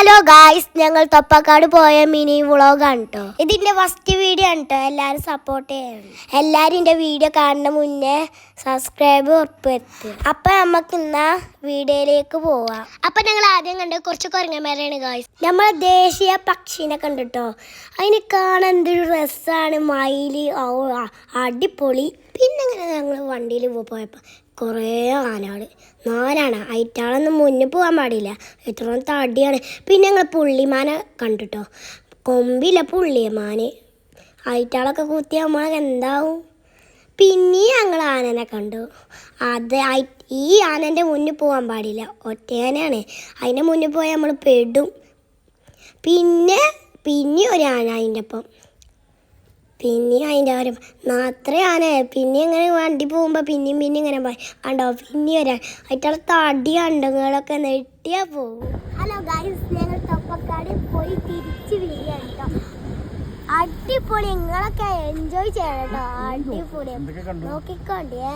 Hello guys, ഞങ്ങൾ തൊപ്പക്കാട് പോയ mini വ്ളോഗാണ് കേട്ടോ. ഇതിന്റെ ഫസ്റ്റ് വീഡിയോ ആണ് കേട്ടോ. എല്ലാവരും സപ്പോർട്ട് ചെയ്യണം. എല്ലാവരും എൻ്റെ വീഡിയോ കാണുന്ന മുന്നേ സബ്സ്ക്രൈബ് ഉറപ്പുവരുത്തുക. അപ്പം നമുക്ക് ഇന്നാ വീഡിയോയിലേക്ക് പോവാം. അപ്പം ഞങ്ങൾ ആദ്യം കണ്ട് കുറച്ച് കുരങ്ങന്മാരാണ് ഗായ്സ്. നമ്മളെ ദേശീയ പക്ഷീനെ കണ്ടിട്ടോ. അതിന് കാണാൻ എന്തൊരു രസമാണ്. മയില് അടിപൊളി. പിന്നെ അങ്ങനെ ഞങ്ങൾ വണ്ടിയിൽ പോയപ്പോൾ കുറേ ആനകൾ, 4 ആന. അയിറ്റാളൊന്നും മുന്നിൽ പോകാൻ പാടില്ല, ഇത്രയും തടിയാണ്. പിന്നെ ഞങ്ങൾ പുള്ളിമാനെ കണ്ടിട്ടോ. കൊമ്പില്ല പുള്ളിമാന്. അയിറ്റാളൊക്കെ കുത്തി നമ്മളൊക്കെ എന്താവും. പിന്നെ ഞങ്ങൾ ആനനെ കണ്ടു. ഈ ആനൻ്റെ മുന്നിൽ പോകാൻ പാടില്ല, ഒറ്റയാനയാണ്. അതിൻ്റെ മുന്നിൽ പോയാൽ നമ്മൾ പെടും. പിന്നെ ഒരു ആന അതിൻ്റെ ഒപ്പം. പിന്നെ അതിൻ്റെ ഓരം അത്രയാണ്. പിന്നെ ഇങ്ങനെ വണ്ടി പോകുമ്പോൾ പിന്നെയും ഇങ്ങനെ കണ്ടോ. പിന്നെ വരാൻ അതിൻ്റെ തടി കണ്ടങ്ങളൊക്കെ നെട്ടിയാൽ പോകും. ഹലോ ഗൈസ്, ഞങ്ങൾ തൊപ്പക്കാട് പോയി തിരിച്ച് വരികയാണ് കേട്ടോ. അടിപൊളി. നിങ്ങളൊക്കെ എൻജോയ് ചെയ്യണം കേട്ടോ. അടിപൊളി നോക്കിക്കോണ്ടേ.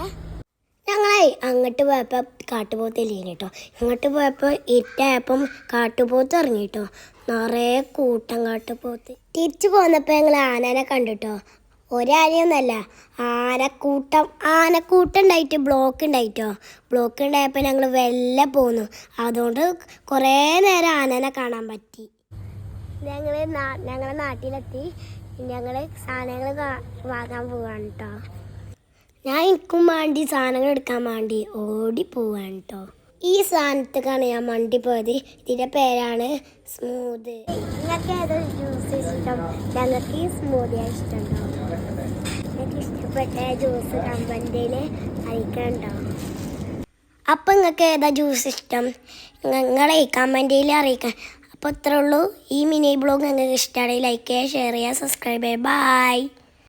ഞങ്ങളെ അങ്ങോട്ട് പോയപ്പോൾ കാട്ടുപോത്തില്ലേ കേട്ടോ. ഇങ്ങോട്ട് പോയപ്പോൾ ഇരുട്ടായപ്പം കാട്ടുപോത്ത് ഇറങ്ങി കേട്ടോ. നിറയെ കൂട്ടം കാട്ടുപോത്ത്. തിരിച്ചു പോന്നപ്പോൾ ഞങ്ങൾ ആനനെ കണ്ടിട്ടോ. ഒരാനയൊന്നല്ല, ആനക്കൂട്ടം ഉണ്ടായിട്ട് ബ്ലോക്ക് ഉണ്ടായിട്ടോ. ബ്ലോക്ക് ഉണ്ടായപ്പോൾ ഞങ്ങൾ വെല്ല പോന്നു. അതുകൊണ്ട് കുറേ നേരം ആനനെ കാണാൻ പറ്റി. ഞങ്ങളെ നാട്ടിലെത്തി. ഞങ്ങൾ സാധനങ്ങൾ വാങ്ങാൻ പോവാണ് കേട്ടോ. ഞാൻ എനിക്കും വേണ്ടി സാധനങ്ങൾ എടുക്കാൻ വേണ്ടി ഓടിപ്പോവാണ് കേട്ടോ. ഈ സാധനത്തേക്കാണ് ഞാൻ മണ്ടി പോയത്. ഇതിൻ്റെ പേരാണ് സ്മൂത്ത്. നിങ്ങൾക്ക് ഏതൊരു ജ്യൂസ് ഇഷ്ടം? ഞങ്ങൾക്ക് ഈ സ്മൂത്തിയാണ് ഇഷ്ടം കേട്ടോ. എനിക്ക് ഇഷ്ടപ്പെട്ട ജ്യൂസ് കമ്പനിയിൽ അറിയിക്കണ്ടോ. അപ്പം നിങ്ങൾക്ക് ഏതാ ജ്യൂസ് ഇഷ്ടം? നിങ്ങളെ കമൻറ്റിൽ അറിയിക്കാം. അപ്പോൾ ഇത്രേ ഉള്ളൂ. ഈ മിനി ബ്ലോഗ് നിങ്ങൾക്ക് ഇഷ്ടമാണെങ്കിൽ ലൈക്ക് ചെയ്യുക, ഷെയർ ചെയ്യുക, സബ്സ്ക്രൈബ് ചെയ്യുക. ബൈ.